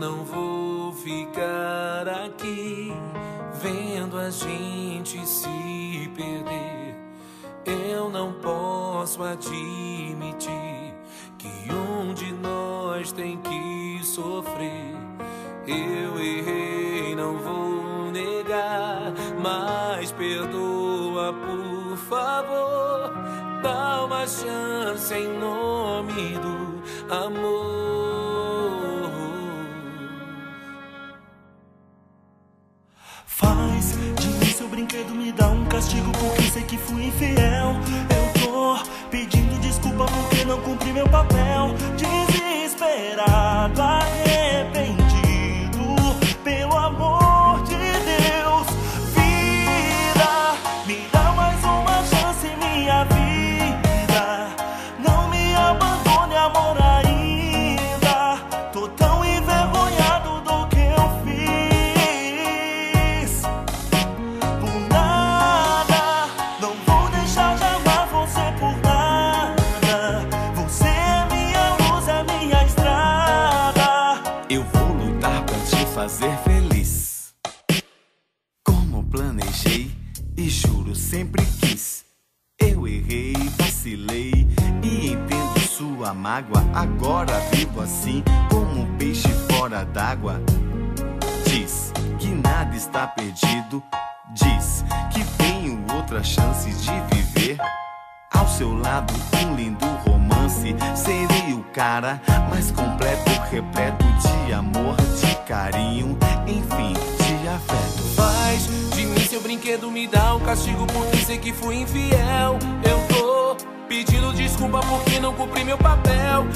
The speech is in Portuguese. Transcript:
não vou ficar aqui vendo a gente se perder. Eu não posso admitir que um de nós tem que sofrer. Eu errei, não vou negar, mas perdoa, por favor. Dá uma chance em nome do amor. Faz de mim seu brinquedo, me dá um castigo porque sei que fui infiel. Eu tô pedindo desculpa porque não cumpri meu papel. Desesperado, arrependido, pelo amor de Deus. Vida, me dá mais uma chance em minha vida. Não me abandone, amor, ainda. Tô tão envergonhado do que eu fiz. Por nada, não vou deixar de amar você por nada. Você é minha luz, é minha estrada. Eu vou lutar pra te fazer feliz, como planejei e juro sempre quis. Eu errei, vacilei e entendo sua mágoa. Agora vivo assim, como um peixe fora d'água. Diz que nada está perdido, diz que tenho outra chance de viver. Ao seu lado um lindo romance, serei o cara mais completo, repleto de amor, de carinho, enfim, de afeto. Faz de mim seu brinquedo, me dá um castigo porque sei que fui infiel. Eu tô pedindo desculpa porque não cumpri meu papel.